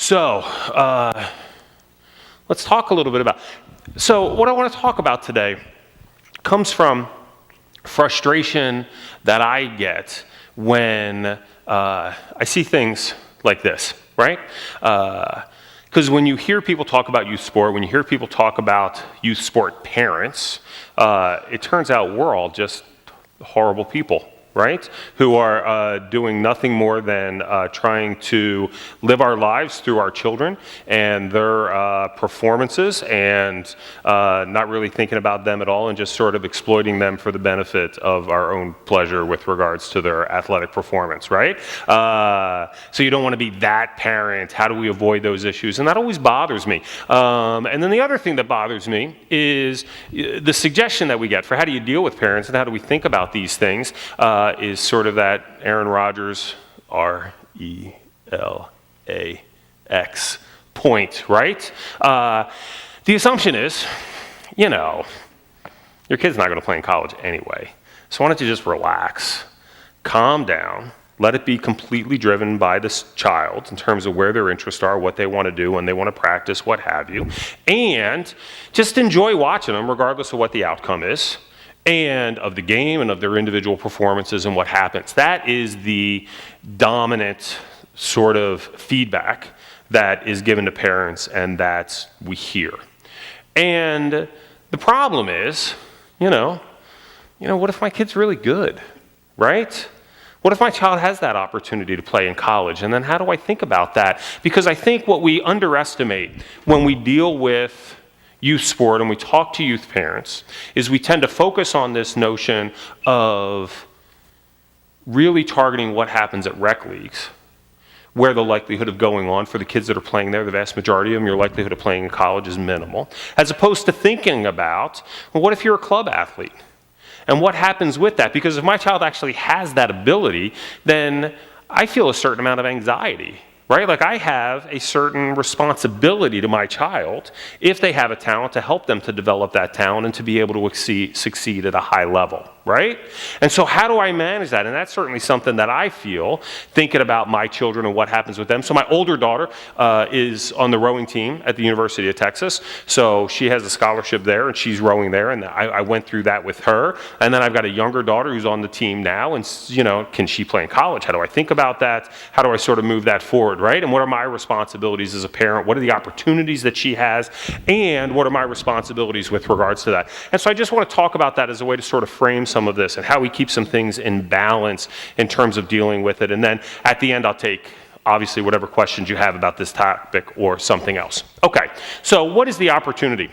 So let's talk a little bit about, so what I want to talk about today comes from frustration that I get when I see things like this, right? Because when you hear people talk about youth sport, when you hear people talk about youth sport parents, it turns out we're all just horrible people, right? Who are doing nothing more than trying to live our lives through our children and their performances, and not really thinking about them at all, and just sort of exploiting them for the benefit of our own pleasure with regards to their athletic performance, right? So you don't want to be that parent. How do we avoid those issues? And that always bothers me. And then the other thing that bothers me is the suggestion that we get for how do you deal with parents and how do we think about these things, is sort of that Aaron Rodgers, RELAX point, right? The assumption is, you know, your kid's not going to play in college anyway. So why don't you just relax, calm down, let it be completely driven by this child in terms of where their interests are, what they want to do, when they want to practice, what have you, and just enjoy watching them regardless of what the outcome is, and of the game and of their individual performances and what happens. That is the dominant sort of feedback that is given to parents and that we hear. And the problem is, you know, what if my kid's really good, right? What if my child has that opportunity to play in college? And then how do I think about that? Because I think what we underestimate when we deal with youth sport and we talk to youth parents is we tend to focus on this notion of really targeting what happens at rec leagues, where the likelihood of going on for the kids that are playing there, the vast majority of them, your likelihood of playing in college is minimal, as opposed to thinking about, well, what if you're a club athlete? And what happens with that? Because if my child actually has that ability, then I feel a certain amount of anxiety, right? Like I have a certain responsibility to my child, if they have a talent, to help them to develop that talent and to be able to succeed at a high level, right? And so how do I manage that? And that's certainly something that I feel thinking about my children and what happens with them. So my older daughter is on the rowing team at the University of Texas. So she has a scholarship there and she's rowing there, and I went through that with her. And then I've got a younger daughter who's on the team now, and can she play in college? How do I think about that? How do I sort of move that forward, right? And what are my responsibilities as a parent? What are the opportunities that she has? And what are my responsibilities with regards to that? And so I just want to talk about that as a way to sort of frame some of this and how we keep some things in balance in terms of dealing with it. And then at the end, I'll take obviously whatever questions you have about this topic or something else. Okay, so what is the opportunity?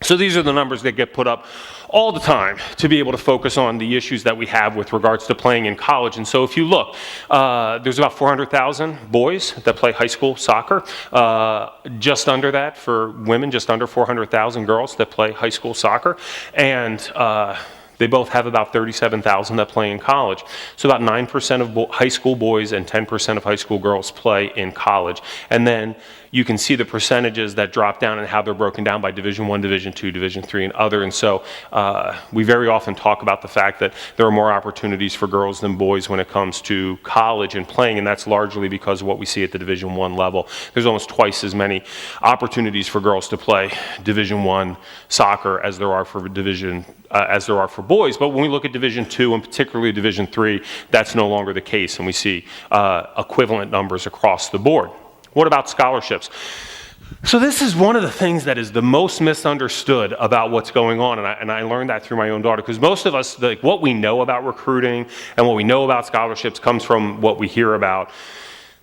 So these are the numbers that get put up all the time to be able to focus on the issues that we have with regards to playing in college. And so if you look, there's about 400,000 boys that play high school soccer. Just under that for women, just under 400,000 girls that play high school soccer. And they both have about 37,000 that play in college. So about 9% of high school boys and 10% of high school girls play in college. And then you can see the percentages that drop down and how they're broken down by Division I, Division II, Division III, and other. And so we very often talk about the fact that there are more opportunities for girls than boys when it comes to college and playing, and that's largely because of what we see at the Division I level. There's almost twice as many opportunities for girls to play Division I soccer as there are for boys. But when we look at Division II and particularly Division III, that's no longer the case, and we see equivalent numbers across the board. What about scholarships? So this is one of the things that is the most misunderstood about what's going on, and I learned that through my own daughter, because most of us, what we know about recruiting and what we know about scholarships comes from what we hear about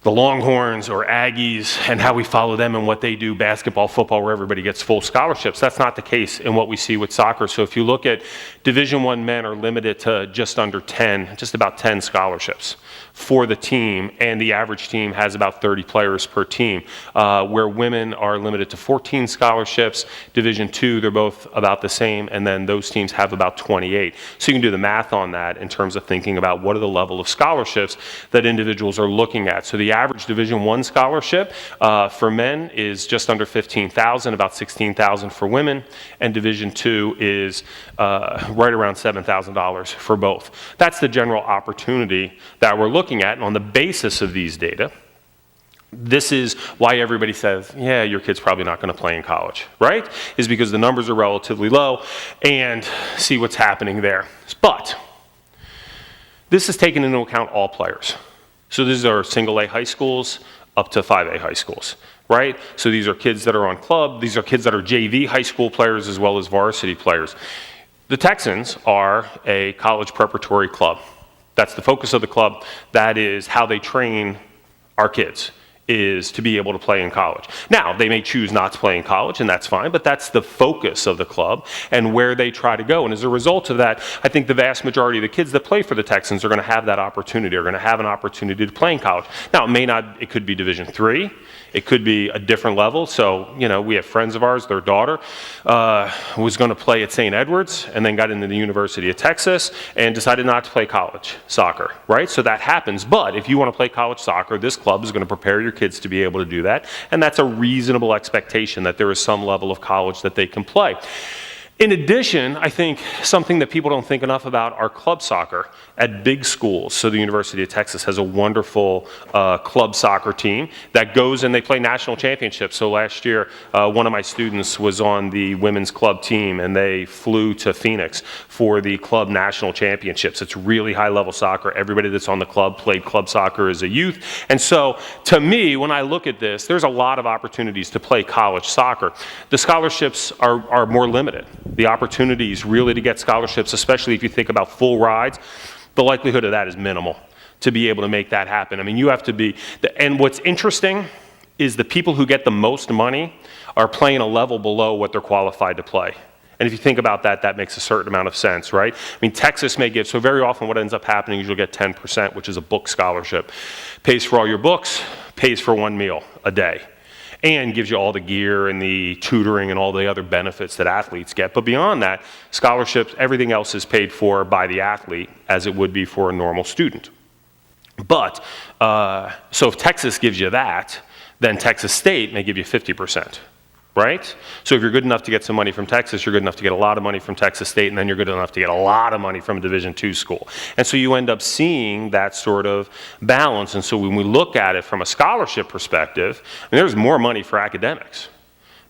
the Longhorns or Aggies and how we follow them and what they do, basketball, football, where everybody gets full scholarships. That's not the case in what we see with soccer. So if you look at Division I men are limited to just under 10, just about 10 scholarships for the team, and the average team has about 30 players per team, where women are limited to 14 scholarships. Division II, they're both about the same, and then those teams have about 28. So you can do the math on that in terms of thinking about what are the level of scholarships that individuals are looking at. So the average Division I scholarship for men is just under $15,000, about $16,000 for women, and Division II is right around $7,000 for both. That's the general opportunity that we're looking at, and on the basis of these data, This is why everybody says, yeah, your kid's probably not going to play in college, right? Is because the numbers are relatively low, and see what's happening there. But this is taking into account all players. So these are single A high schools up to 5A high schools, right? So these are kids that are on club. These are kids that are JV high school players as well as varsity players. The Texans are a college preparatory club. That's the focus of the club. That is how they train our kids, is to be able to play in college. Now, they may choose not to play in college, and that's fine, but that's the focus of the club and where they try to go. And as a result of that, I think the vast majority of the kids that play for the Texans are going to have that opportunity, are going to have an opportunity to play in college. Now, it could be Division III, it could be a different level. So, we have friends of ours, their daughter was going to play at St. Edward's and then got into the University of Texas and decided not to play college soccer, right? So that happens. But if you want to play college soccer, this club is going to prepare your kids to be able to do that. And that's a reasonable expectation that there is some level of college that they can play. In addition, I think something that people don't think enough about are club soccer at big schools. So the University of Texas has a wonderful club soccer team that goes and they play national championships. So last year, one of my students was on the women's club team, and they flew to Phoenix for the club national championships. It's really high-level soccer. Everybody that's on the club played club soccer as a youth. And so to me, when I look at this, there's a lot of opportunities to play college soccer. The scholarships are more limited. The opportunities really to get scholarships, especially if you think about full rides, the likelihood of that is minimal to be able to make that happen. I mean, you have to be, and what's interesting is the people who get the most money are playing a level below what they're qualified to play. And if you think about that, that makes a certain amount of sense, right? I mean, Texas may give, so very often what ends up happening is you'll get 10%, which is a book scholarship. Pays for all your books, pays for one meal a day, and gives you all the gear and the tutoring and all the other benefits that athletes get. But beyond that, scholarships, everything else is paid for by the athlete as it would be for a normal student. But, so if Texas gives you that, then Texas State may give you 50%. Right? So if you're good enough to get some money from Texas, you're good enough to get a lot of money from Texas State, and then you're good enough to get a lot of money from a Division II school. And so you end up seeing that sort of balance. And so when we look at it from a scholarship perspective, there's more money for academics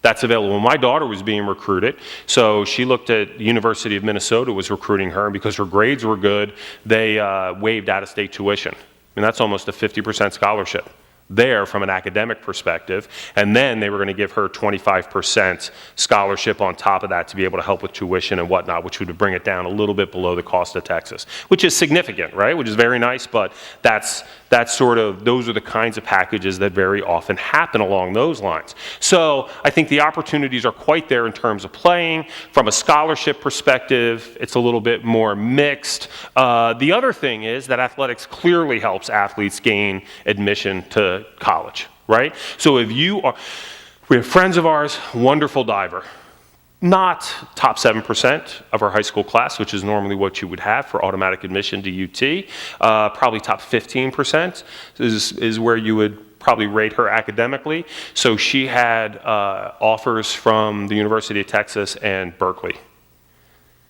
that's available. When my daughter was being recruited, so she looked at the University of Minnesota was recruiting her, and because her grades were good, they waived out-of-state tuition. And that's almost a 50% scholarship there from an academic perspective, and then they were going to give her 25% scholarship on top of that to be able to help with tuition and whatnot, which would bring it down a little bit below the cost of Texas, which is significant, right? Which is very nice, but that's sort of, those are the kinds of packages that very often happen along those lines. So I think the opportunities are quite there in terms of playing. From a scholarship perspective, it's a little bit more mixed. The other thing is that athletics clearly helps athletes gain admission to college, right? So if you are, we have friends of ours, wonderful diver, not top 7% of our high school class, which is normally what you would have for automatic admission to UT. Probably top 15% is where you would probably rate her academically. So she had offers from the University of Texas and Berkeley.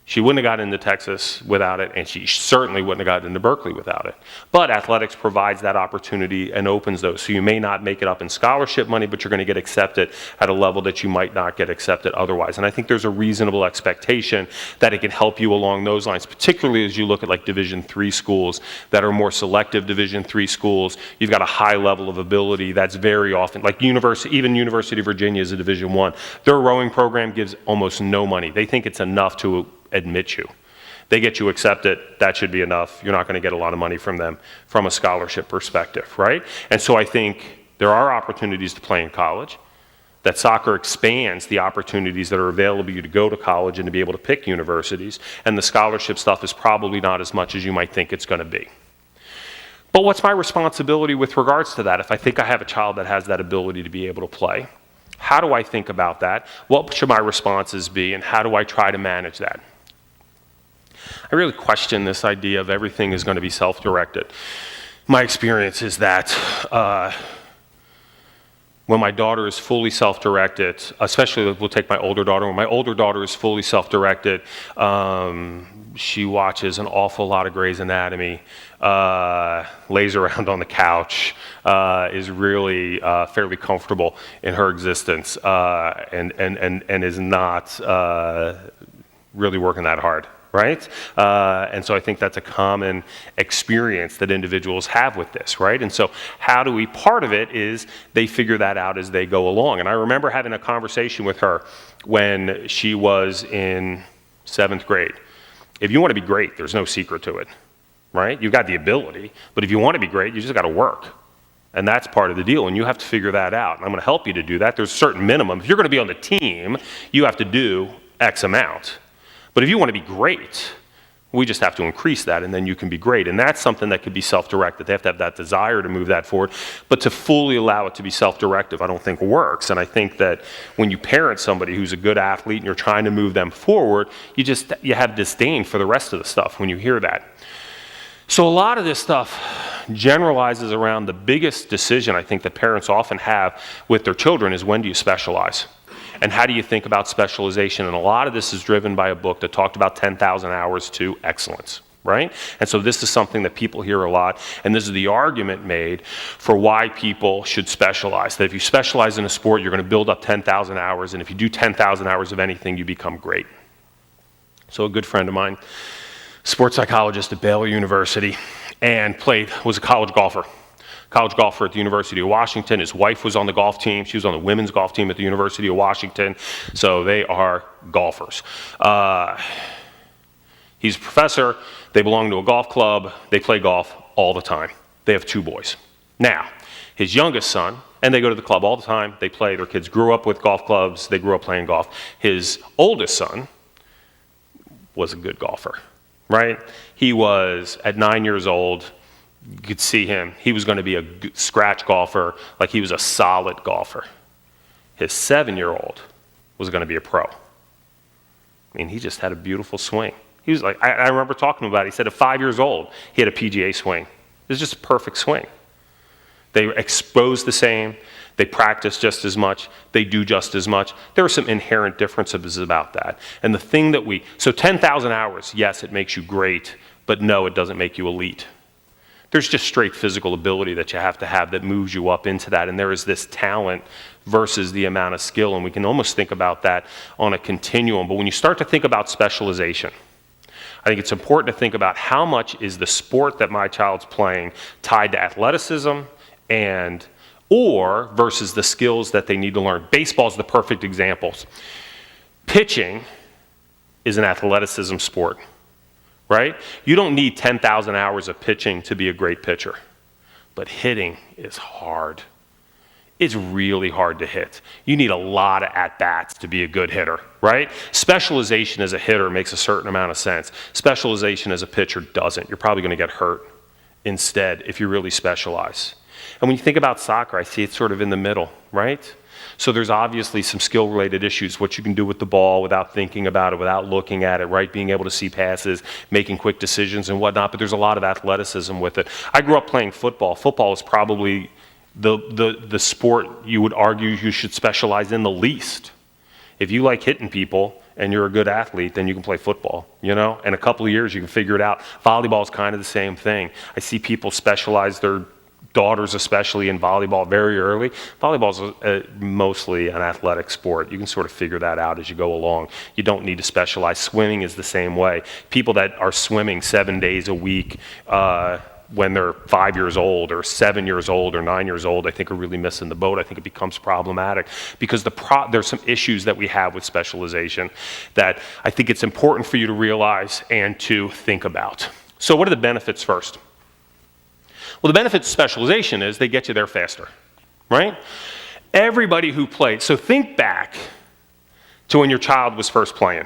She wouldn't have gotten into Texas without it, and she certainly wouldn't have gotten into Berkeley without it. But athletics provides that opportunity and opens those. So you may not make it up in scholarship money, but you're going to get accepted at a level that you might not get accepted otherwise. And I think there's a reasonable expectation that it can help you along those lines, particularly as you look at like Division III schools that are more selective Division III schools. You've got a high level of ability that's very often, like even University of Virginia is a Division I. Their rowing program gives almost no money. They think it's enough to admit you. They get you accepted, that should be enough. You're not going to get a lot of money from them from a scholarship perspective, right? And so I think there are opportunities to play in college, that soccer expands the opportunities that are available to you to go to college and to be able to pick universities, and the scholarship stuff is probably not as much as you might think it's going to be. But what's my responsibility with regards to that? If I think I have a child that has that ability to be able to play, how do I think about that? What should my responses be, and how do I try to manage that? I really question this idea of everything is going to be self-directed. My experience is that when my daughter is fully self-directed, especially we'll take my older daughter, when my older daughter is fully self-directed, she watches an awful lot of Grey's Anatomy, lays around on the couch, is really fairly comfortable in her existence, and is not really working that hard. Right? And so I think that's a common experience that individuals have with this, right? And so part of it is they figure that out as they go along. And I remember having a conversation with her when she was in 7th grade. If you want to be great, there's no secret to it, right? You've got the ability, but if you want to be great, you just got to work. And that's part of the deal, and you have to figure that out. And I'm going to help you to do that. There's a certain minimum. If you're going to be on the team, you have to do X amount. But if you want to be great, we just have to increase that, and then you can be great. And that's something that could be self-directed. They have to have that desire to move that forward. But to fully allow it to be self-directive, I don't think works. And I think that when you parent somebody who's a good athlete and you're trying to move them forward, you have disdain for the rest of the stuff when you hear that. So a lot of this stuff generalizes around the biggest decision I think that parents often have with their children is, when do you specialize? And how do you think about specialization? And a lot of this is driven by a book that talked about 10,000 hours to excellence, right? And so this is something that people hear a lot, and this is the argument made for why people should specialize. That if you specialize in a sport, you're going to build up 10,000 hours, and if you do 10,000 hours of anything, you become great. So a good friend of mine, sports psychologist at Baylor University, and was a college golfer at the University of Washington. His wife was on the golf team. She was on the women's golf team at the University of Washington. So they are golfers. He's a professor. They belong to a golf club. They play golf all the time. They have 2 boys. Now, his youngest son, and they go to the club all the time. They play. Their kids grew up with golf clubs. They grew up playing golf. His oldest son was a good golfer, right? He was, at 9 years old, you could see him. He was going to be a scratch golfer, like he was a solid golfer. His 7-year-old was going to be a pro. I mean, he just had a beautiful swing. He was like, I remember talking to him about it. He said at 5 years old, he had a PGA swing. It was just a perfect swing. They expose the same. They practice just as much. They do just as much. There are some inherent differences about that. And the thing that so 10,000 hours, yes, it makes you great, but no, it doesn't make you elite. There's just straight physical ability that you have to have that moves you up into that. And there is this talent versus the amount of skill. And we can almost think about that on a continuum. But when you start to think about specialization, I think it's important to think about how much is the sport that my child's playing tied to athleticism or versus the skills that they need to learn. Baseball is the perfect example. Pitching is an athleticism sport. Right? You don't need 10,000 hours of pitching to be a great pitcher. But hitting is hard. It's really hard to hit. You need a lot of at-bats to be a good hitter, right? Specialization as a hitter makes a certain amount of sense. Specialization as a pitcher doesn't. You're probably going to get hurt instead if you really specialize. And when you think about soccer, I see it sort of in the middle, right? So there's obviously some skill-related issues, what you can do with the ball without thinking about it, without looking at it, right? Being able to see passes, making quick decisions and whatnot, but there's a lot of athleticism with it. I grew up playing football. Football is probably the sport you would argue you should specialize in the least. If you like hitting people and you're a good athlete, then you can play football, you know? In a couple of years, you can figure it out. Volleyball is kind of the same thing. I see people specialize their daughters, especially in volleyball, very early. Volleyball is mostly an athletic sport. You can sort of figure that out as you go along. You don't need to specialize. Swimming is the same way. People that are swimming 7 days a week when they're 5 years old or 7 years old or 9 years old, I think are really missing the boat. I think it becomes problematic because there's some issues that we have with specialization that I think it's important for you to realize and to think about. So what are the benefits first? Well, the benefit of specialization is they get you there faster, right? Everybody who played, so think back to when your child was first playing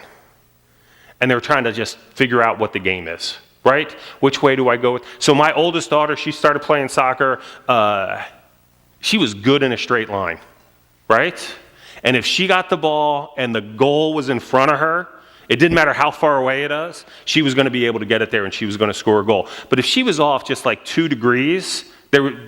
and they were trying to just figure out what the game is, right? Which way do I go with? So my oldest daughter, she started playing soccer. She was good in a straight line, right? And if she got the ball and the goal was in front of her, it didn't matter how far away it was, she was going to be able to get it there and she was going to score a goal. But if she was off just like 2 degrees,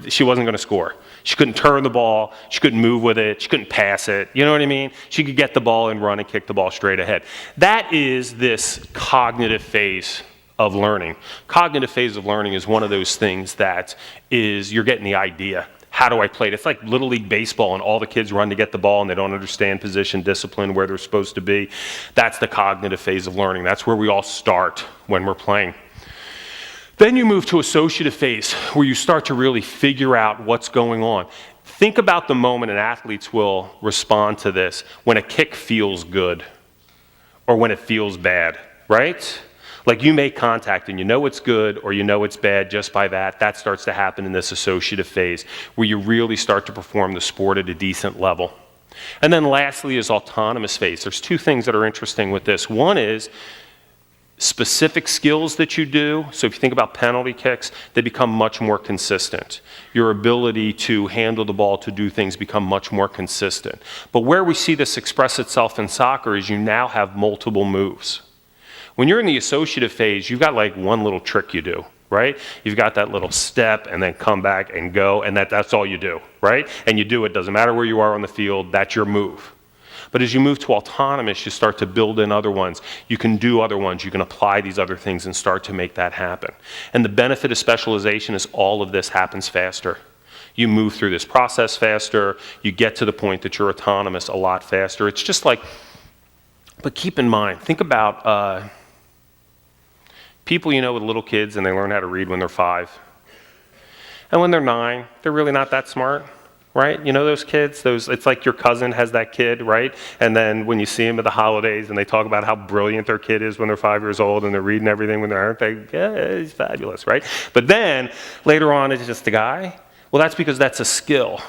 She wasn't going to score. She couldn't turn the ball. She couldn't move with it. She couldn't pass it. You know what I mean? She could get the ball and run and kick the ball straight ahead. That is this cognitive phase of learning. Cognitive phase of learning is one of those things that is, you're getting the idea. How do I play it? It's like Little League Baseball and all the kids run to get the ball and they don't understand position, discipline, where they're supposed to be. That's the cognitive phase of learning. That's where we all start when we're playing. Then you move to associative phase, where you start to really figure out what's going on. Think about the moment, and athletes will respond to this, when a kick feels good or when it feels bad, right? Like you make contact and you know it's good or you know it's bad just by that. That starts to happen in this associative phase, where you really start to perform the sport at a decent level. And then lastly is autonomous phase. There's two things that are interesting with this. One is specific skills that you do. So if you think about penalty kicks, they become much more consistent. Your ability to handle the ball, to do things, become much more consistent. But where we see this express itself in soccer is you now have multiple moves. When you're in the associative phase, you've got like one little trick you do, right? You've got that little step and then come back and go, and that's all you do, right? And you do it, doesn't matter where you are on the field, that's your move. But as you move to autonomous, you start to build in other ones. You can do other ones. You can apply these other things and start to make that happen. And the benefit of specialization is all of this happens faster. You move through this process faster. You get to the point that you're autonomous a lot faster. It's just like, but keep in mind, think about people you know with little kids and they learn how to read when they're 5. And when they're 9, they're really not that smart. Right? You know those kids? It's like your cousin has that kid, right? And then when you see them at the holidays and they talk about how brilliant their kid is when they're 5 years old and they're reading everything when they're, yeah, he's fabulous, right? But then later on it's just a guy. Well, that's because that's a skill.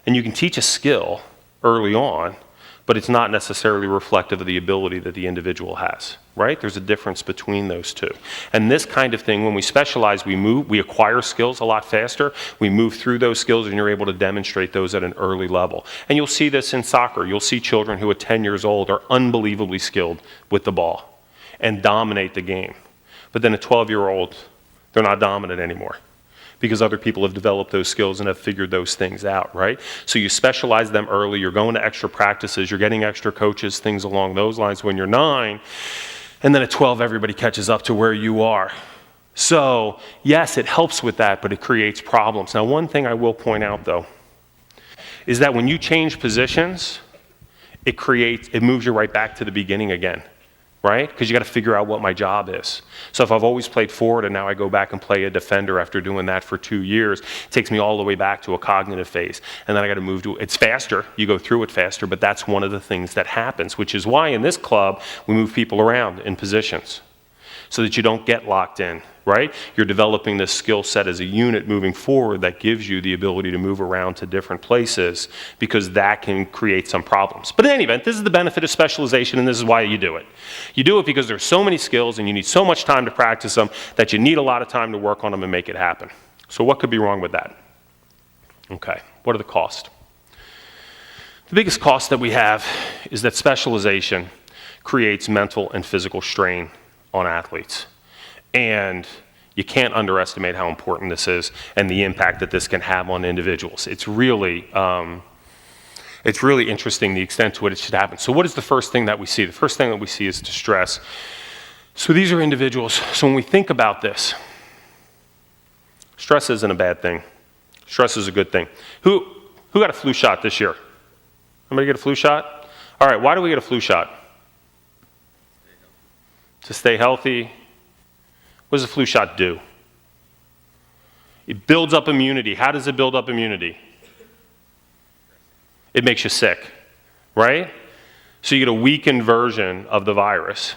And you can teach a skill early on, but it's not necessarily reflective of the ability that the individual has, right? There's a difference between those two. And this kind of thing, when we specialize, we acquire skills a lot faster. We move through those skills and you're able to demonstrate those at an early level. And you'll see this in soccer. You'll see children who at 10 years old are unbelievably skilled with the ball and dominate the game. But then at 12-year-old, they're not dominant anymore, because other people have developed those skills and have figured those things out, right? So you specialize them early, you're going to extra practices, you're getting extra coaches, things along those lines when you're 9, and then at 12, everybody catches up to where you are. So yes, it helps with that, but it creates problems. Now, one thing I will point out though, is that when you change positions, it moves you right back to the beginning again. Right? Because you got to figure out what my job is. So if I've always played forward and now I go back and play a defender after doing that for 2 years, it takes me all the way back to a cognitive phase. And then I got to move to, it's faster, you go through it faster, but that's one of the things that happens, which is why in this club we move people around in positions so that you don't get locked in, right? You're developing this skill set as a unit moving forward that gives you the ability to move around to different places, because that can create some problems. But in any event, this is the benefit of specialization, and this is why you do it. You do it because there's so many skills and you need so much time to practice them that you need a lot of time to work on them and make it happen. So what could be wrong with that? Okay, what are the costs? The biggest cost that we have is that specialization creates mental and physical strain on athletes. And you can't underestimate how important this is and the impact that this can have on individuals. It's really interesting the extent to which it should happen. So what is the first thing that we see? The first thing that we see is distress. So these are individuals. So when we think about this, stress isn't a bad thing. Stress is a good thing. Who got a flu shot this year? Somebody get a flu shot? All right, why do we get a flu shot? To stay healthy. What does a flu shot do? It builds up immunity. How does it build up immunity? It makes you sick, right? So you get a weakened version of the virus.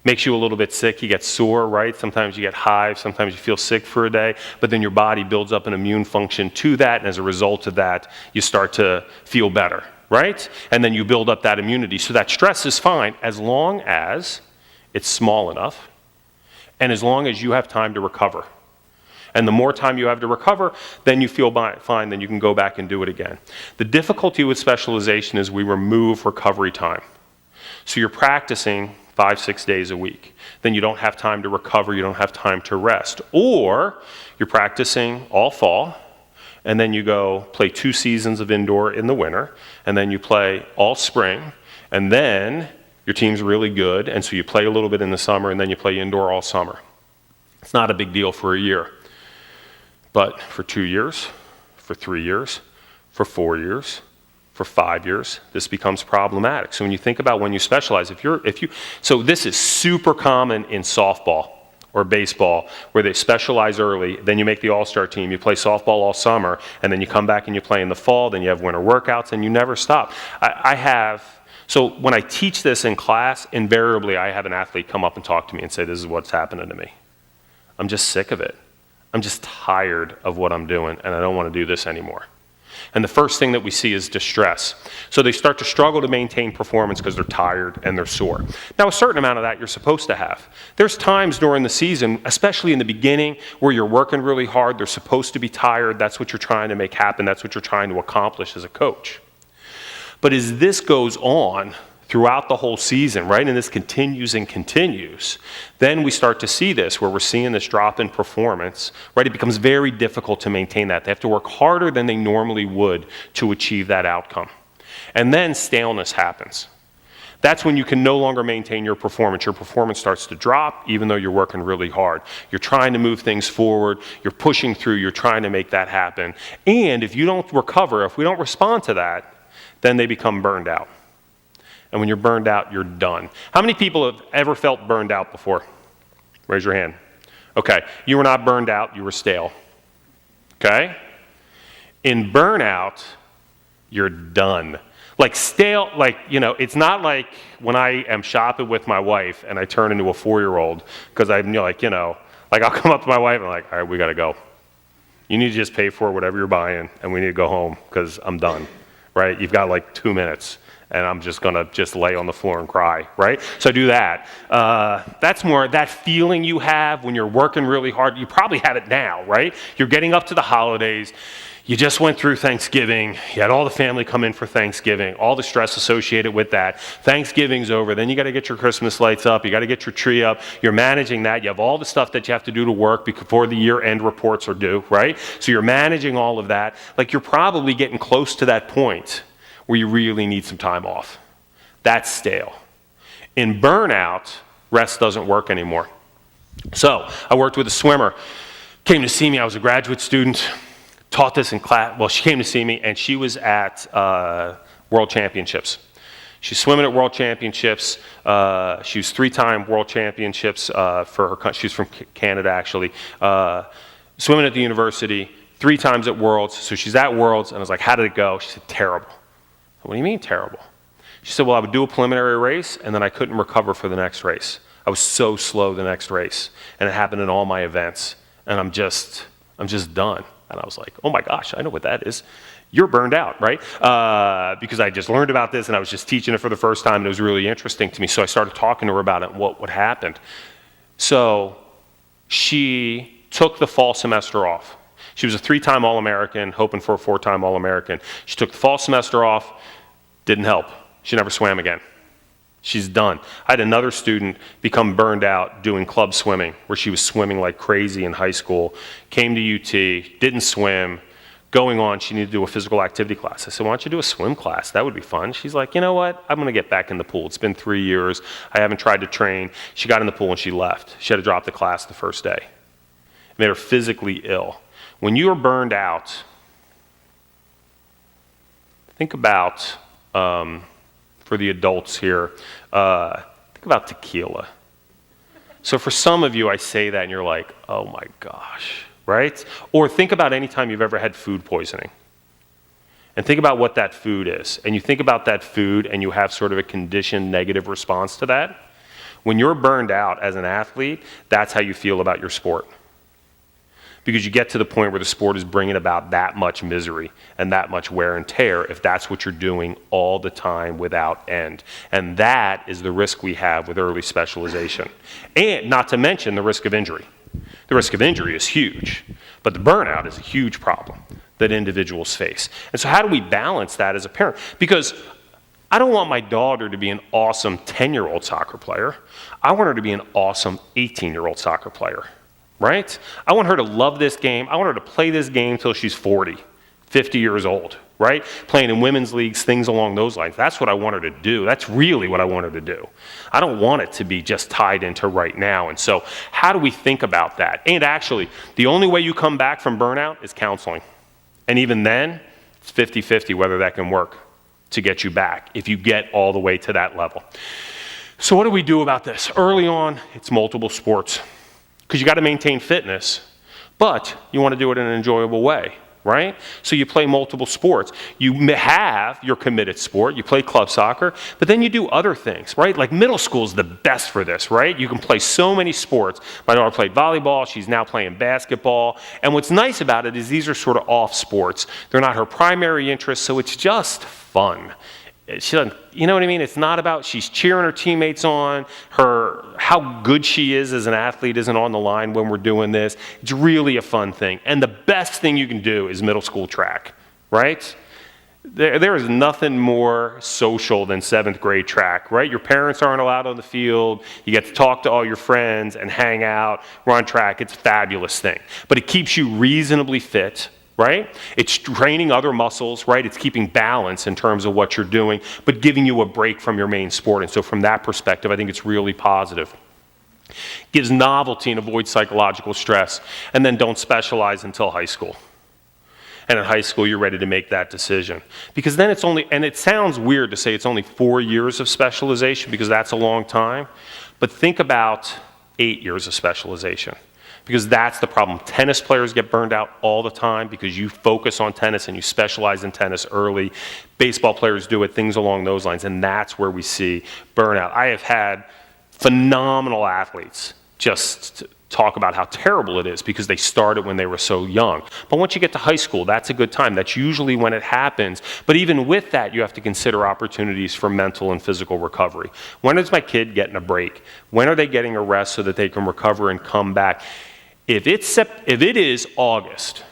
Makes you a little bit sick. You get sore, right? Sometimes you get hives. Sometimes you feel sick for a day. But then your body builds up an immune function to that. And as a result of that, you start to feel better, right? And then you build up that immunity. So that stress is fine as long as it's small enough, and as long as you have time to recover. And the more time you have to recover, then you feel fine, then you can go back and do it again. The difficulty with specialization is we remove recovery time. So you're practicing 5, 6 days a week. Then you don't have time to recover, you don't have time to rest. Or you're practicing all fall, and then you go play 2 seasons of indoor in the winter, and then you play all spring, and then your team's really good, and so you play a little bit in the summer, and then you play indoor all summer. It's not a big deal for a year. But for 2 years, for 3 years, for 4 years, for 5 years, this becomes problematic. So when you think about when you specialize, so this is super common in softball or baseball, where they specialize early, then you make the all-star team, you play softball all summer, and then you come back and you play in the fall, then you have winter workouts, and you never stop. So when I teach this in class, invariably I have an athlete come up and talk to me and say, this is what's happening to me. I'm just sick of it. I'm just tired of what I'm doing, and I don't want to do this anymore. And the first thing that we see is distress. So they start to struggle to maintain performance because they're tired and they're sore. Now, a certain amount of that you're supposed to have. There's times during the season, especially in the beginning, where you're working really hard. They're supposed to be tired. That's what you're trying to make happen. That's what you're trying to accomplish as a coach. But as this goes on throughout the whole season, right, and this continues and continues, then we start to see this where we're seeing this drop in performance, right? It becomes very difficult to maintain that. They have to work harder than they normally would to achieve that outcome. And then staleness happens. That's when you can no longer maintain your performance. Your performance starts to drop even though you're working really hard. You're trying to move things forward. You're pushing through. You're trying to make that happen. And if you don't recover, if we don't respond to that, then they become burned out. And when you're burned out, you're done. How many people have ever felt burned out before? Raise your hand. Okay, you were not burned out, you were stale. Okay? In burnout, you're done. Like stale, it's not like when I am shopping with my wife and I turn into a 4-year-old because I'm I'll come up to my wife and I'm like, all right, we gotta go. You need to just pay for whatever you're buying and we need to go home because I'm done, right? You've got like 2 minutes. And I'm just gonna lay on the floor and cry, right? So do that. That's more that feeling you have when you're working really hard. You probably have it now, right? You're getting up to the holidays. You just went through Thanksgiving. You had all the family come in for Thanksgiving, all the stress associated with that. Thanksgiving's over. Then you gotta get your Christmas lights up. You gotta get your tree up. You're managing that. You have all the stuff that you have to do to work before the year-end reports are due, right? So you're managing all of that. Like you're probably getting close to that point where you really need some time off. That's stale. In burnout, rest doesn't work anymore. So I worked with a swimmer, came to see me. I was a graduate student, taught this in class. Well, she came to see me, and she was at World Championships. She's swimming at World Championships. She was 3-time World Championships for her country. She's from Canada, actually. Swimming at the university, 3 times at Worlds. So she's at Worlds, and I was like, how did it go? She said, terrible. What do you mean terrible? She said, well, I would do a preliminary race, and then I couldn't recover for the next race. I was so slow the next race, and it happened in all my events, and I'm just done. And I was like, oh my gosh, I know what that is. You're burned out, right? Because I just learned about this, and I was just teaching it for the first time, and it was really interesting to me. So I started talking to her about it and what happened. So she took the fall semester off. She was a 3-time All-American, hoping for a 4-time All-American. She took the fall semester off, didn't help. She never swam again. She's done. I had another student become burned out doing club swimming, where she was swimming like crazy in high school, came to UT, didn't swim, going on, she needed to do a physical activity class. I said, why don't you do a swim class? That would be fun. She's like, you know what? I'm gonna get back in the pool. It's been 3 years. I haven't tried to train. She got in the pool and she left. She had to drop the class the first day. It made her physically ill. When you are burned out, think about, for the adults here, think about tequila. So for some of you, I say that and you're like, oh my gosh, right? Or think about any time you've ever had food poisoning. And think about what that food is. And you think about that food and you have sort of a conditioned negative response to that. When you're burned out as an athlete, that's how you feel about your sport. Because you get to the point where the sport is bringing about that much misery and that much wear and tear if that's what you're doing all the time without end. And that is the risk we have with early specialization. And not to mention the risk of injury. The risk of injury is huge, but the burnout is a huge problem that individuals face. And so how do we balance that as a parent? Because I don't want my daughter to be an awesome 10-year-old soccer player. I want her to be an awesome 18-year-old soccer player, right? I want her to love this game. I want her to play this game till she's 40, 50 years old, right? Playing in women's leagues, things along those lines. That's what I want her to do. That's really what I want her to do. I don't want it to be just tied into right now. And so how do we think about that? And actually, the only way you come back from burnout is counseling. And even then, it's 50-50 whether that can work to get you back if you get all the way to that level. So what do we do about this? Early on, it's multiple sports because you got to maintain fitness, but you want to do it in an enjoyable way, right? So you play multiple sports. You have your committed sport. You play club soccer, but then you do other things, right? Like middle school is the best for this, right? You can play so many sports. My daughter played volleyball. She's now playing basketball. And what's nice about it is these are sort of off sports. They're not her primary interest, so it's just fun. She doesn't, you know what I mean? It's not about she's cheering her teammates on, how good she is as an athlete isn't on the line when we're doing this. It's really a fun thing. And the best thing you can do is middle school track, right? There is nothing more social than 7th grade track, right? Your parents aren't allowed on the field. You get to talk to all your friends and hang out, run track. It's a fabulous thing. But it keeps you reasonably fit, right? It's training other muscles, right? It's keeping balance in terms of what you're doing, but giving you a break from your main sport. And so from that perspective, I think it's really positive. Gives novelty and avoids psychological stress. And then don't specialize until high school. And in high school, you're ready to make that decision. Because then it's only, and it sounds weird to say it's only 4 years of specialization because that's a long time. But think about 8 years of specialization. Because that's the problem. Tennis players get burned out all the time because you focus on tennis and you specialize in tennis early. Baseball players do it, things along those lines, and that's where we see burnout. I have had phenomenal athletes just talk about how terrible it is because they started when they were so young. But once you get to high school, that's a good time. That's usually when it happens. But even with that, you have to consider opportunities for mental and physical recovery. When is my kid getting a break? When are they getting a rest so that they can recover and come back? If it is August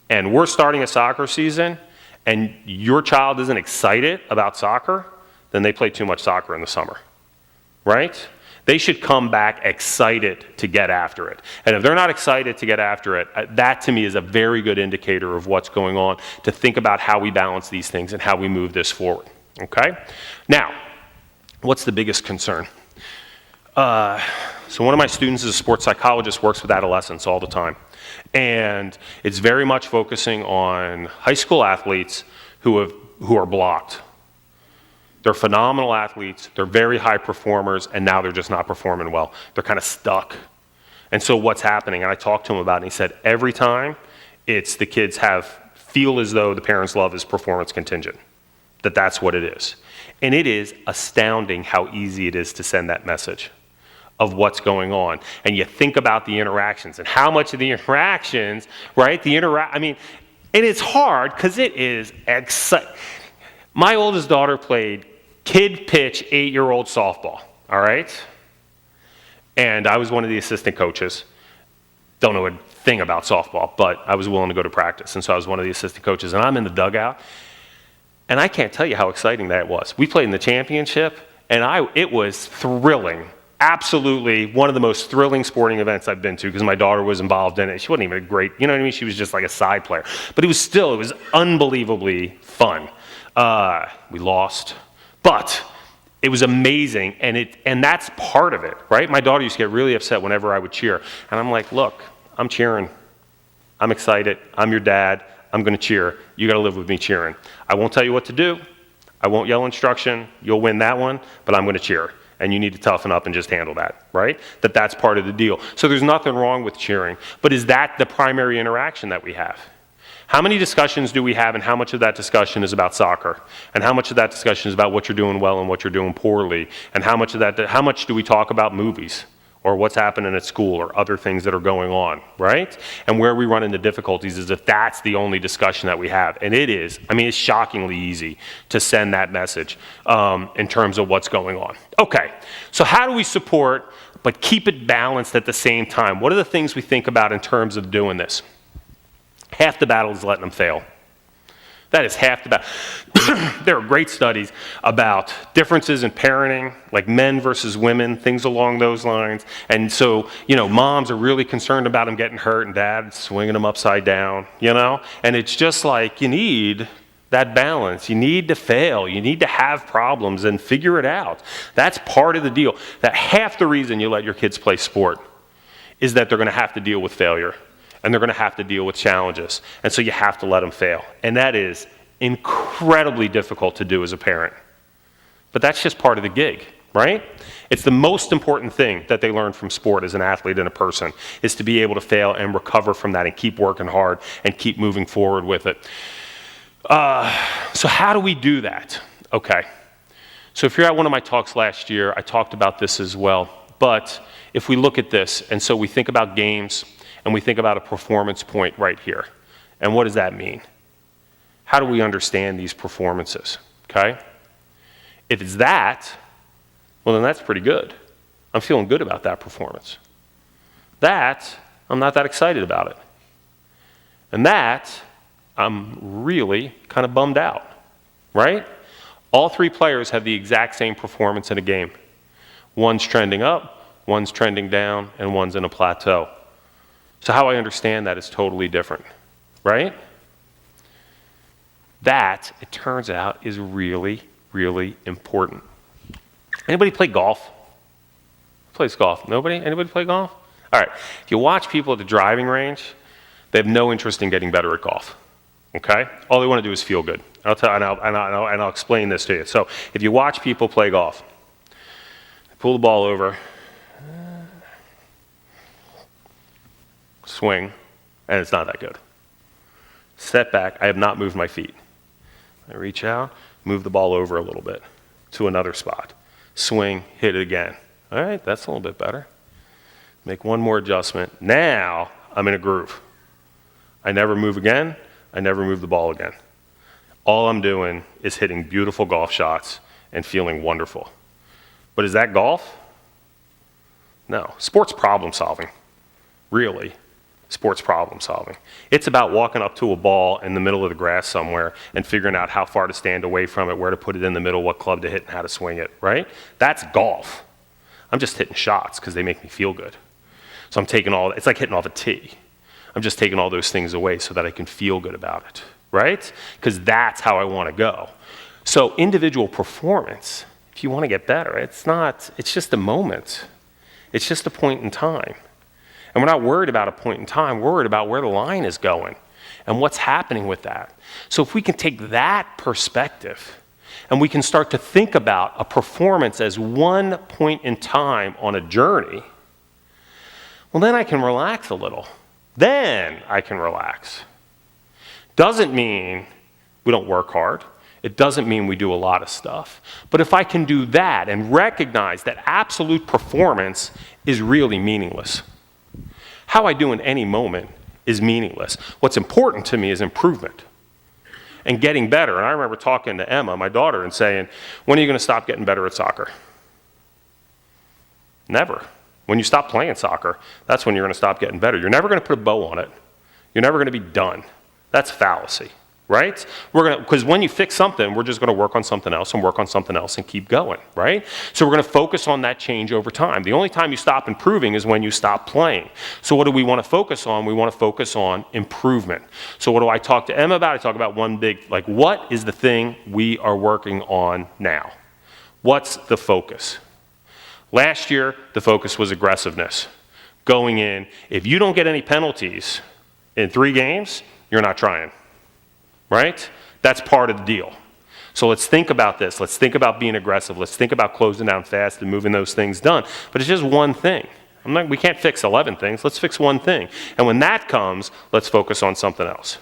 and we're starting a soccer season and your child isn't excited about soccer, then they play too much soccer in the summer, right? They should come back excited to get after it. And if they're not excited to get after it, that to me is a very good indicator of what's going on, to think about how we balance these things and how we move this forward, okay? Now, what's the biggest concern? So one of my students is a sports psychologist, works with adolescents all the time. And it's very much focusing on high school athletes who are blocked. They're phenomenal athletes, they're very high performers, and now they're just not performing well. They're kind of stuck. And so what's happening, and I talked to him about it, and he said every time it's the kids feel as though the parents' love is performance contingent, that's what it is. And it is astounding how easy it is to send that message of what's going on. And you think about the interactions and how much of the interactions, right? And it's hard because it is exciting. My oldest daughter played kid pitch 8-year-old softball, all right? And I was one of the assistant coaches. Don't know a thing about softball, but I was willing to go to practice. And so I was one of the assistant coaches, and I'm in the dugout. And I can't tell you how exciting that was. We played in the championship, and it was thrilling. Absolutely one of the most thrilling sporting events I've been to because my daughter was involved in it. She wasn't even a great, you know what I mean? She was just like a side player. But it was unbelievably fun. We lost, but it was amazing, and that's part of it, right? My daughter used to get really upset whenever I would cheer. And I'm like, look, I'm cheering. I'm excited. I'm your dad. I'm going to cheer. You got to live with me cheering. I won't tell you what to do. I won't yell instruction. You'll win that one, but I'm going to cheer. And you need to toughen up and just handle that, right? That's part of the deal. So there's nothing wrong with cheering. But is that the primary interaction that we have? How many discussions do we have, and how much of that discussion is about soccer? And how much of that discussion is about what you're doing well and what you're doing poorly? And how much do we talk about movies or what's happening at school or other things that are going on, right? And where we run into difficulties is if that's the only discussion that we have. And it is. It's shockingly easy to send that message in terms of what's going on. Okay, so how do we support but keep it balanced at the same time? What are the things we think about in terms of doing this? Half the battle is letting them fail. That is half the battle. There are great studies about differences in parenting, like men versus women, things along those lines. And so, moms are really concerned about them getting hurt and dads swinging them upside down, And it's just like you need that balance. You need to fail. You need to have problems and figure it out. That's part of the deal. That half the reason you let your kids play sport is that they're going to have to deal with failure. And they're going to have to deal with challenges. And so you have to let them fail. And that is incredibly difficult to do as a parent. But that's just part of the gig, right? It's the most important thing that they learn from sport as an athlete and a person, is to be able to fail and recover from that and keep working hard and keep moving forward with it. So how do we do that? Okay. So if you're at one of my talks last year, I talked about this as well. But if we look at this, and so we think about games, and we think about a performance point right here. And what does that mean? How do we understand these performances, okay? If it's that, well, then that's pretty good. I'm feeling good about that performance. That, I'm not that excited about it. And that, I'm really kind of bummed out, right? All three players have the exact same performance in a game. One's trending up, one's trending down, and one's in a plateau. So how I understand that is totally different, right? That, it turns out, is really, really important. Anybody play golf? Who plays golf? Nobody? Anybody play golf? All right. If you watch people at the driving range, they have no interest in getting better at golf, okay? All they want to do is feel good. I'll explain this to you. So if you watch people play golf, pull the ball over, swing, and it's not that good. Step back, I have not moved my feet. I reach out, move the ball over a little bit to another spot. Swing, hit it again. All right, that's a little bit better. Make one more adjustment. Now I'm in a groove. I never move again. I never move the ball again. All I'm doing is hitting beautiful golf shots and feeling wonderful. But is that golf? No. Sports problem solving, really. Sports problem solving. It's about walking up to a ball in the middle of the grass somewhere and figuring out how far to stand away from it, where to put it in the middle, what club to hit, and how to swing it, right? That's golf. I'm just hitting shots because they make me feel good. So I'm taking it's like hitting off a tee. I'm just taking all those things away so that I can feel good about it, right? Because that's how I want to go. So individual performance, if you want to get better, it's just a moment. It's just a point in time. And we're not worried about a point in time, we're worried about where the line is going and what's happening with that. So if we can take that perspective and we can start to think about a performance as one point in time on a journey, well, then I can relax a little. Then I can relax. Doesn't mean we don't work hard. It doesn't mean we do a lot of stuff. But if I can do that and recognize that absolute performance is really meaningless. How I do in any moment is meaningless. What's important to me is improvement and getting better. And I remember talking to Emma, my daughter, and saying, when are you going to stop getting better at soccer? Never. When you stop playing soccer, that's when you're going to stop getting better. You're never going to put a bow on it. You're never going to be done. That's fallacy, right? Because when you fix something, we're just going to work on something else and work on something else and keep going, right? So we're going to focus on that change over time. The only time you stop improving is when you stop playing. So what do we want to focus on? We want to focus on improvement. So what do I talk to Emma about? I talk about one big, what is the thing we are working on now? What's the focus? Last year, the focus was aggressiveness. Going in, if you don't get any penalties in 3 games, you're not trying, right? That's part of the deal. So let's think about this. Let's think about being aggressive. Let's think about closing down fast and moving those things done. But it's just one thing. We can't fix 11 things. Let's fix one thing. And when that comes, let's focus on something else,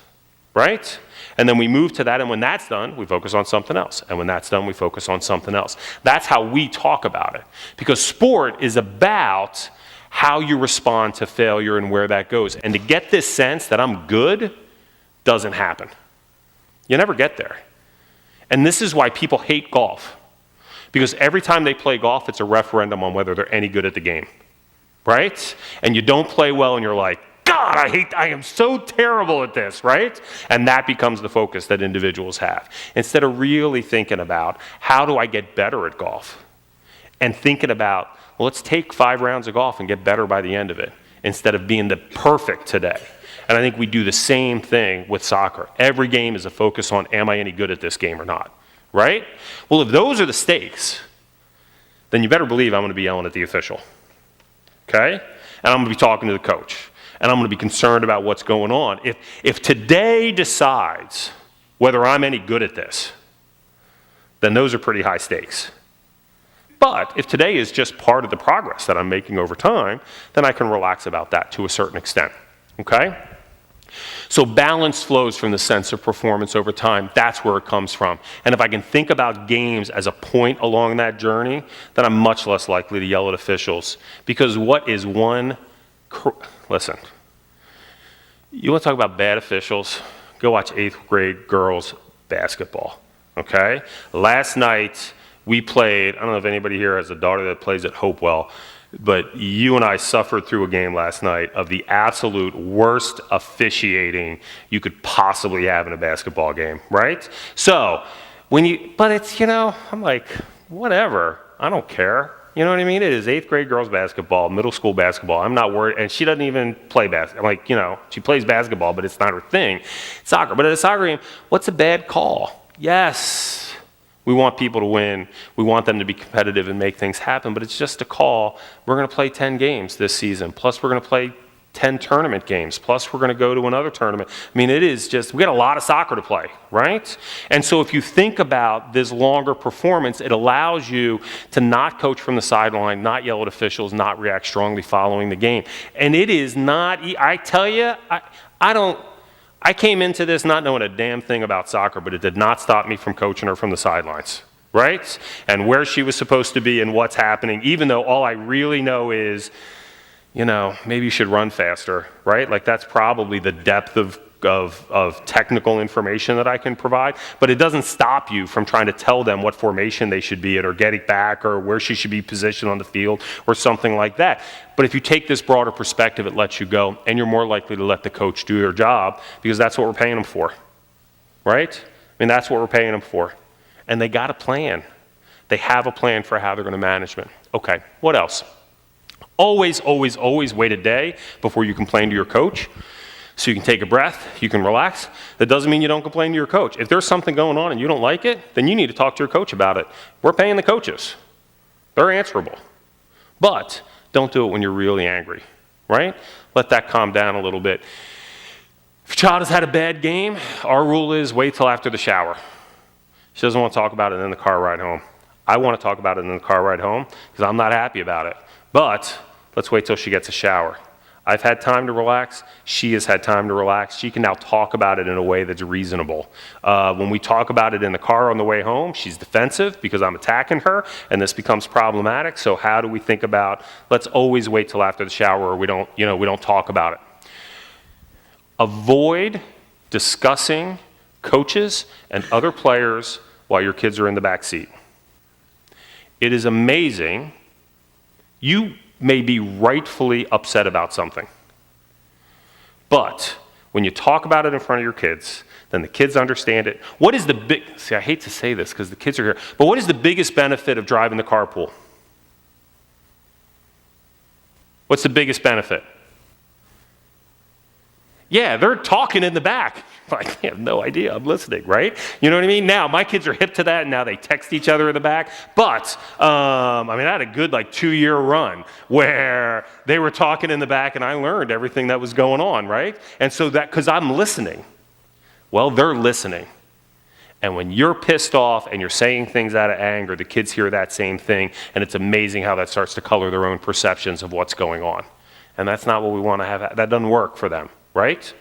right? And then we move to that, and when that's done, we focus on something else. And when that's done, we focus on something else. That's how we talk about it. Because sport is about how you respond to failure and where that goes. And to get this sense that I'm good doesn't happen. You never get there. And this is why people hate golf. Because every time they play golf, it's a referendum on whether they're any good at the game, right? And you don't play well, and you're like, God, I am so terrible at this, right? And that becomes the focus that individuals have. Instead of really thinking about, how do I get better at golf? And thinking about, well, let's take 5 rounds of golf and get better by the end of it, instead of being the perfect today. And I think we do the same thing with soccer. Every game is a focus on, am I any good at this game or not, right? Well, if those are the stakes, then you better believe I'm going to be yelling at the official, okay? And I'm going to be talking to the coach. And I'm going to be concerned about what's going on. If today decides whether I'm any good at this, then those are pretty high stakes. But if today is just part of the progress that I'm making over time, then I can relax about that to a certain extent, okay? So balance flows from the sense of performance over time. That's where it comes from. And if I can think about games as a point along that journey, then I'm much less likely to yell at officials. Because what is one... Listen, you want to talk about bad officials? Go watch 8th grade girls basketball, okay? Last night, we played, I don't know if anybody here has a daughter that plays at Hopewell, but you and I suffered through a game last night of the absolute worst officiating you could possibly have in a basketball game, right? So, but it's, I'm like, whatever, I don't care. You know what I mean? It is 8th grade girls basketball, middle school basketball. I'm not worried, and she doesn't even play basketball. Like, she plays basketball, but it's not her thing. Soccer, but at a soccer game, what's a bad call? Yes. We want people to win. We want them to be competitive and make things happen, but it's just a call. We're going to play 10 games this season, plus we're going to play 10 tournament games, plus we're going to go to another tournament. I mean, it is just, we got a lot of soccer to play, right? And so if you think about this longer performance, it allows you to not coach from the sideline, not yell at officials, not react strongly following the game. And it is not, I tell you, I came into this not knowing a damn thing about soccer, but it did not stop me from coaching her from the sidelines, right? And where she was supposed to be and what's happening, even though all I really know is, maybe you should run faster, right? Like, that's probably the depth of technical information that I can provide, but it doesn't stop you from trying to tell them what formation they should be in, or getting back, or where she should be positioned on the field, or something like that. But if you take this broader perspective, it lets you go, and you're more likely to let the coach do their job, because that's what we're paying them for, right? I mean, that's what we're paying them for. And they got a plan. They have a plan for how they're going to manage it. Okay, what else? Always, always, always wait a day before you complain to your coach, so you can take a breath, you can relax. That doesn't mean you don't complain to your coach. If there's something going on and you don't like it, then you need to talk to your coach about it. We're paying the coaches. They're answerable. But don't do it when you're really angry, right? Let that calm down a little bit. If your child has had a bad game, our rule is wait till after the shower. She doesn't want to talk about it in the car ride home. I want to talk about it in the car ride home because I'm not happy about it. But let's wait till she gets a shower. I've had time to relax. She has had time to relax. She can now talk about it in a way that's reasonable. When we talk about it in the car on the way home, she's defensive because I'm attacking her, and this becomes problematic. So how do we think about, let's always wait till after the shower, or we don't talk about it. Avoid discussing coaches and other players while your kids are in the back seat. It is amazing. You may be rightfully upset about something. But when you talk about it in front of your kids, then the kids understand it. What is I hate to say this because the kids are here, but what is the biggest benefit of driving the carpool? What's the biggest benefit? Yeah, they're talking in the back. Like, they have no idea I'm listening, right? You know what I mean? Now, my kids are hip to that, and now they text each other in the back. But, I had a good, 2-year run where they were talking in the back, and I learned everything that was going on, right? And so because I'm listening. Well, they're listening. And when you're pissed off and you're saying things out of anger, the kids hear that same thing, and it's amazing how that starts to color their own perceptions of what's going on. And that's not what we want to have. That doesn't work for them, right?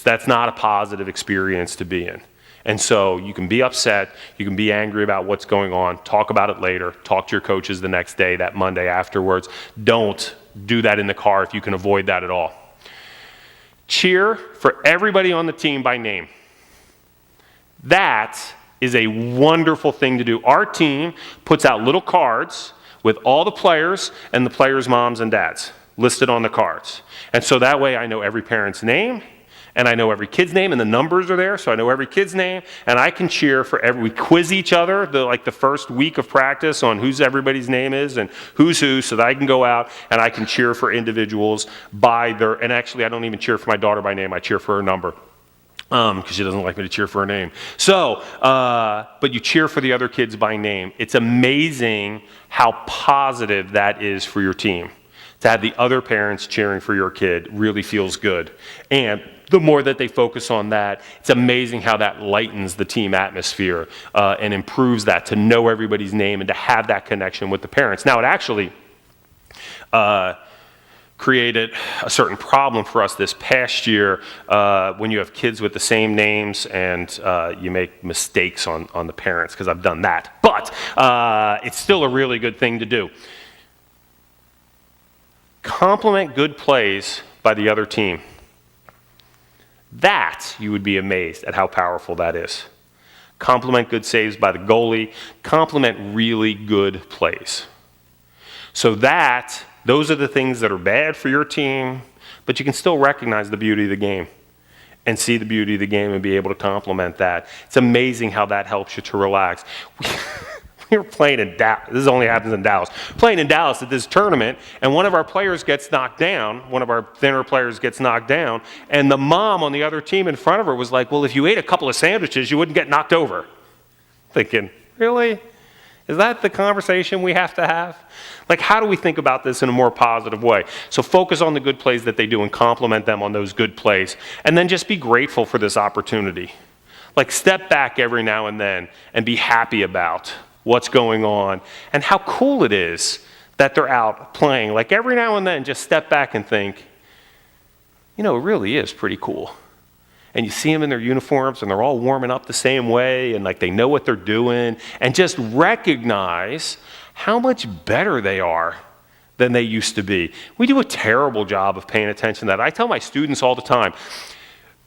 That's not a positive experience to be in. And so you can be upset, you can be angry about what's going on, talk about it later, talk to your coaches the next day, that Monday afterwards. Don't do that in the car if you can avoid that at all. Cheer for everybody on the team by name. That is a wonderful thing to do. Our team puts out little cards with all the players and the players' moms and dads. listed on the cards. And so that way I know every parent's name, and I know every kid's name, and the numbers are there, so I know every kid's name, and I can cheer for we quiz each other the first week of practice on whose everybody's name is and who's who, so that I can go out and I can cheer for individuals by their, and actually I don't even cheer for my daughter by name, I cheer for her number. Because she doesn't like me to cheer for her name. So, but you cheer for the other kids by name. It's amazing how positive that is for your team. To have the other parents cheering for your kid really feels good. And the more that they focus on that, it's amazing how that lightens the team atmosphere and improves that, to know everybody's name and to have that connection with the parents. Now, it actually created a certain problem for us this past year when you have kids with the same names and you make mistakes on the parents, because I've done that. But it's still a really good thing to do. Compliment good plays by the other team. That, you would be amazed at how powerful that is. Compliment good saves by the goalie. Compliment really good plays. So those are the things that are bad for your team, but you can still recognize the beauty of the game and see the beauty of the game and be able to compliment that. It's amazing how that helps you to relax. We were playing in Dallas. This only happens in Dallas. Playing in Dallas at this tournament, and one of our players gets knocked down. One of our thinner players gets knocked down, and the mom on the other team in front of her was like, well, if you ate a couple of sandwiches, you wouldn't get knocked over. Thinking, really? Is that the conversation we have to have? Like, how do we think about this in a more positive way? So focus on the good plays that they do and compliment them on those good plays, and then just be grateful for this opportunity. Like, step back every now and then and be happy about what's going on and how cool it is that they're out playing. Like, every now and then, just step back and think, it really is pretty cool. And you see them in their uniforms and they're all warming up the same way and like they know what they're doing, and just recognize how much better they are than they used to be. We do a terrible job of paying attention to that. I tell my students all the time,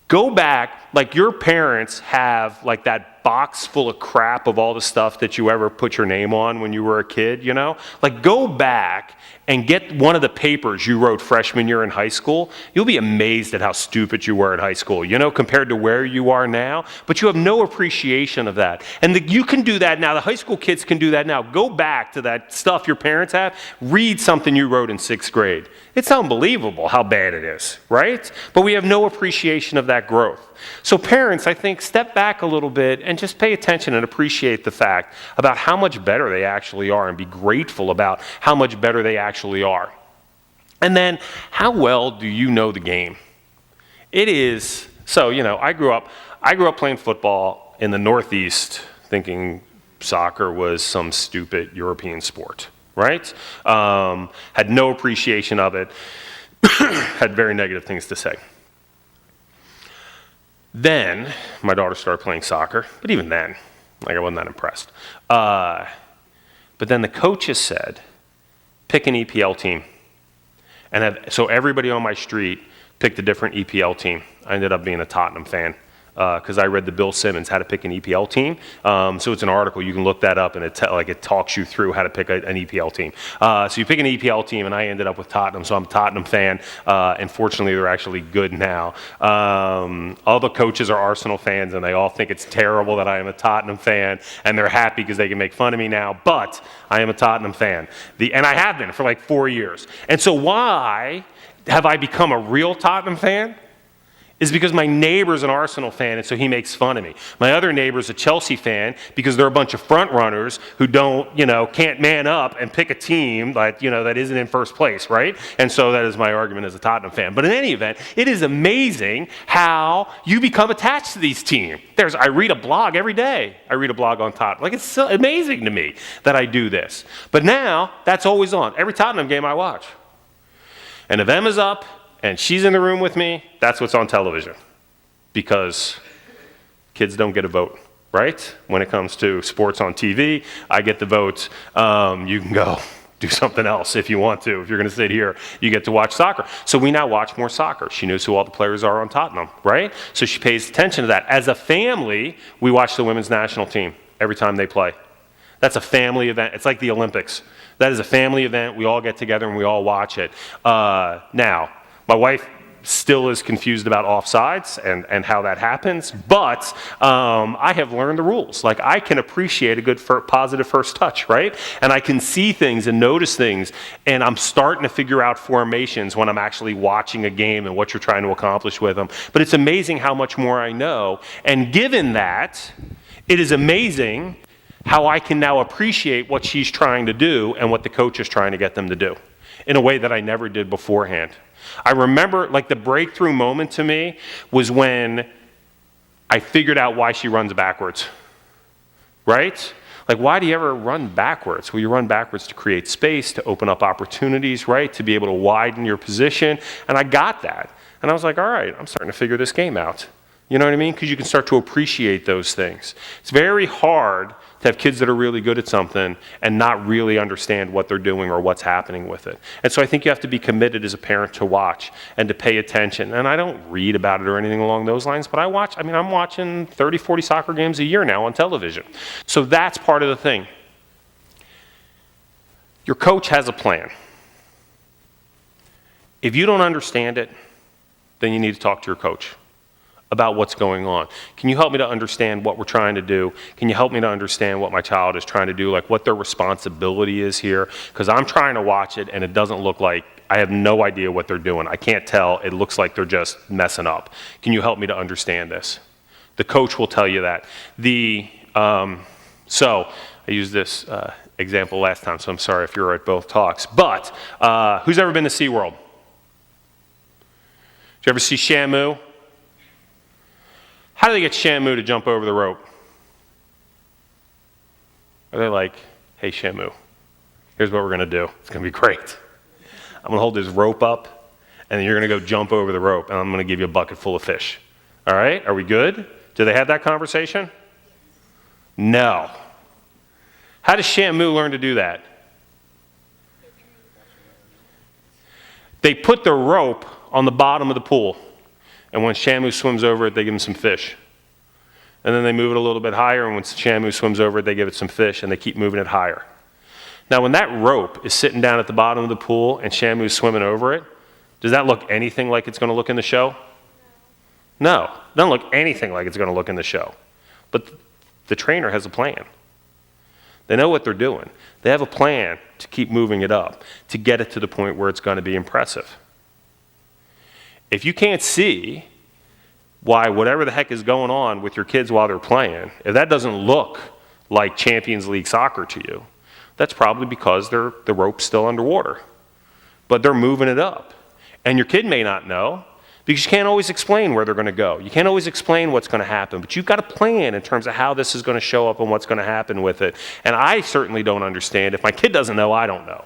go back, like your parents have like that box full of crap of all the stuff that you ever put your name on when you were a kid, Like, go back and get one of the papers you wrote freshman year in high school. You'll be amazed at how stupid you were in high school, compared to where you are now. But you have no appreciation of that. And you can do that now. The high school kids can do that now. Go back to that stuff your parents have. Read something you wrote in 6th grade. It's unbelievable how bad it is, right? But we have no appreciation of that growth. So parents, I think, step back a little bit and just pay attention and appreciate the fact about how much better they actually are, and be grateful about how much better they actually are. And then, how well do you know the game? It is, so, I grew up playing football in the Northeast, thinking soccer was some stupid European sport, right? Had no appreciation of it, had very negative things to say. Then, my daughter started playing soccer, but even then, I wasn't that impressed. But then the coaches said, pick an EPL team. And so everybody on my street picked a different EPL team. I ended up being a Tottenham fan because I read the Bill Simmons, How to Pick an EPL Team. So it's an article. You can look that up, and it talks you through how to pick an EPL team. So you pick an EPL team, and I ended up with Tottenham, so I'm a Tottenham fan. And fortunately, they're actually good now. All the coaches are Arsenal fans, and they all think it's terrible that I am a Tottenham fan, and they're happy because they can make fun of me now. But I am a Tottenham fan, and I have been for like 4 years. And so why have I become a real Tottenham fan? Is because my neighbor's an Arsenal fan, and so he makes fun of me. My other neighbor's a Chelsea fan because they're a bunch of front runners who can't man up and pick a team that isn't in first place, right? And so that is my argument as a Tottenham fan. But in any event, it is amazing how you become attached to these teams. I read a blog every day. I read a blog on Tottenham. Like, it's so amazing to me that I do this. But now, that's always on. Every Tottenham game I watch. And if Emma's up, and she's in the room with me, that's what's on television. Because kids don't get a vote, right? When it comes to sports on TV, I get the vote. You can go do something else if you want to. If you're going to sit here, you get to watch soccer. So we now watch more soccer. She knows who all the players are on Tottenham, right? So she pays attention to that. As a family, we watch the women's national team every time they play. That's a family event. It's like the Olympics. That is a family event. We all get together and we all watch it. Now, my wife still is confused about offsides and how that happens, but I have learned the rules. Like, I can appreciate a good positive first touch, right? And I can see things and notice things, and I'm starting to figure out formations when I'm actually watching a game and what you're trying to accomplish with them. But it's amazing how much more I know, and given that, it is amazing how I can now appreciate what she's trying to do and what the coach is trying to get them to do in a way that I never did beforehand. I remember, like, the breakthrough moment to me was when I figured out why she runs backwards, right? Like, why do you ever run backwards? Well, you run backwards to create space, to open up opportunities, right? To be able to widen your position. And I got that. And I was like, all right, I'm starting to figure this game out. You know what I mean? Because you can start to appreciate those things. It's very hard to have kids that are really good at something and not really understand what they're doing or what's happening with it. And so I think you have to be committed as a parent to watch and to pay attention. And I don't read about it or anything along those lines, but I'm watching 30, 40 soccer games a year now on television. So that's part of the thing. Your coach has a plan. If you don't understand it, then you need to talk to your coach about what's going on. Can you help me to understand what we're trying to do? Can you help me to understand what my child is trying to do, like what their responsibility is here? Because I'm trying to watch it and it doesn't look like, I have no idea what they're doing. I can't tell. It looks like they're just messing up. Can you help me to understand this? The coach will tell you that. So I used this example last time, so I'm sorry if you're at both talks. But who's ever been to SeaWorld? Did you ever see Shamu? How do they get Shamu to jump over the rope? Are they like, hey, Shamu, here's what we're going to do. It's going to be great. I'm going to hold this rope up, and then you're going to go jump over the rope, and I'm going to give you a bucket full of fish. All right? Are we good? Do they have that conversation? No. How does Shamu learn to do that? They put the rope on the bottom of the pool. And when Shamu swims over it, they give him some fish. And then they move it a little bit higher, and when Shamu swims over it, they give it some fish, and they keep moving it higher. Now, when that rope is sitting down at the bottom of the pool and Shamu's swimming over it, does that look anything like it's going to look in the show? No. It doesn't look anything like it's going to look in the show. But the trainer has a plan. They know what they're doing. They have a plan to keep moving it up, to get it to the point where it's going to be impressive. If you can't see why whatever the heck is going on with your kids while they're playing, if that doesn't look like Champions League soccer to you, that's probably because the rope's still underwater. But they're moving it up. And your kid may not know, because you can't always explain where they're going to go. You can't always explain what's going to happen, but you've got a plan in terms of how this is going to show up and what's going to happen with it. And I certainly don't understand. If my kid doesn't know, I don't know.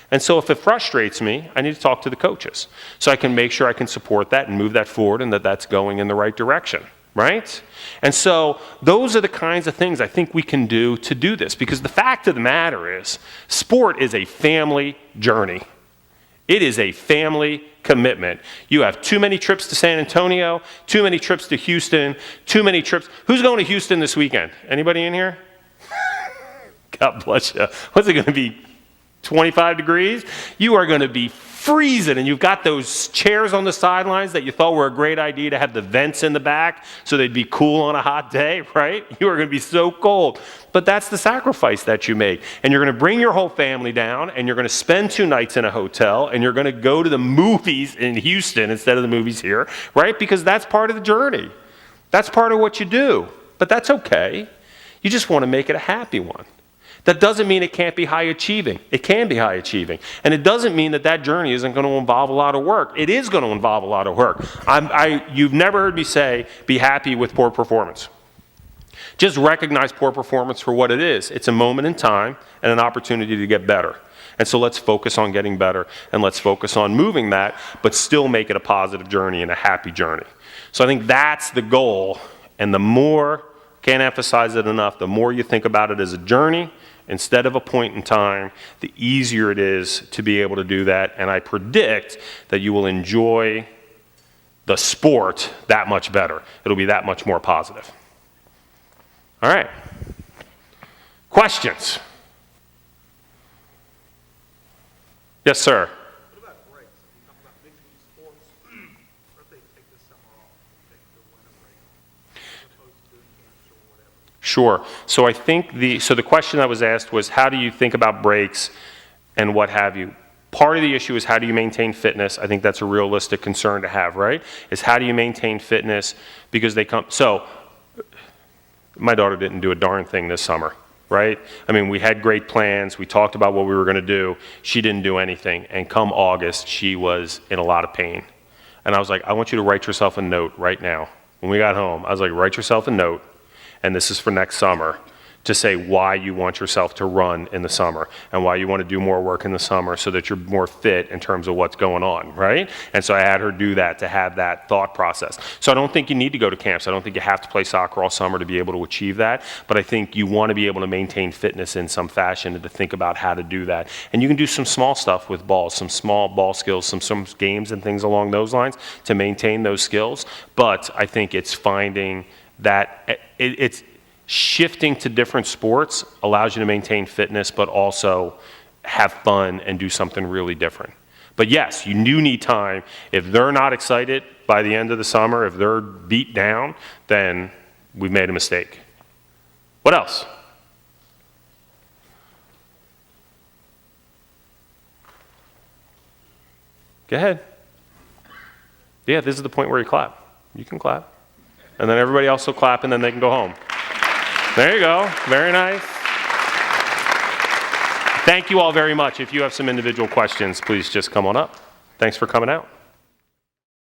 And so if it frustrates me, I need to talk to the coaches so I can make sure I can support that and move that forward and that that's going in the right direction, right? And so those are the kinds of things I think we can do to do this, because the fact of the matter is sport is a family journey. It is a family commitment. You have too many trips to San Antonio, too many trips to Houston, too many trips. Who's going to Houston this weekend? Anybody in here? God bless you. What's it going to be? 25 degrees, you are going to be freezing, and you've got those chairs on the sidelines that you thought were a great idea to have the vents in the back so they'd be cool on a hot day, right? You are going to be so cold. But that's the sacrifice that you make. And you're going to bring your whole family down, and you're going to spend 2 nights in a hotel, and you're going to go to the movies in Houston instead of the movies here, right? Because that's part of the journey. That's part of what you do. But that's okay. You just want to make it a happy one. That doesn't mean it can't be high achieving. It can be high achieving. And it doesn't mean that that journey isn't going to involve a lot of work. It is going to involve a lot of work. You've never heard me say, be happy with poor performance. Just recognize poor performance for what it is. It's a moment in time and an opportunity to get better. And so let's focus on getting better, and let's focus on moving that, but still make it a positive journey and a happy journey. So I think that's the goal. And the more, can't emphasize it enough, the more you think about it as a journey, instead of a point in time, the easier it is to be able to do that. And I predict that you will enjoy the sport that much better. It'll be that much more positive. All right. Questions? Yes, sir. What about breaks? You talk about mixing sports. What if they take this summer off, take the winter break, as opposed to doing camps or whatever? Sure. So I think the question that was asked was, how do you think about breaks and what have you? Part of the issue is, how do you maintain fitness? I think that's a realistic concern to have, right? Is how do you maintain fitness because they come, so my daughter didn't do a darn thing this summer, right? I mean, we had great plans. We talked about what we were going to do. She didn't do anything. And come August, she was in a lot of pain. And I was like, I want you to write yourself a note right now. When we got home, I was like, write yourself a note, and this is for next summer, to say why you want yourself to run in the summer and why you want to do more work in the summer so that you're more fit in terms of what's going on, right? And so I had her do that to have that thought process. So I don't think you need to go to camps. I don't think you have to play soccer all summer to be able to achieve that, but I think you want to be able to maintain fitness in some fashion and to think about how to do that. And you can do some small stuff with balls, some small ball skills, some games and things along those lines to maintain those skills, but I think it's finding that it's shifting to different sports allows you to maintain fitness, but also have fun and do something really different. But yes, you do need time. If they're not excited by the end of the summer, if they're beat down, then we've made a mistake. What else? Go ahead. Yeah, this is the point where you clap. You can clap. And then everybody else will clap, and then they can go home. There you go. Very nice. Thank you all very much. If you have some individual questions, please just come on up. Thanks for coming out.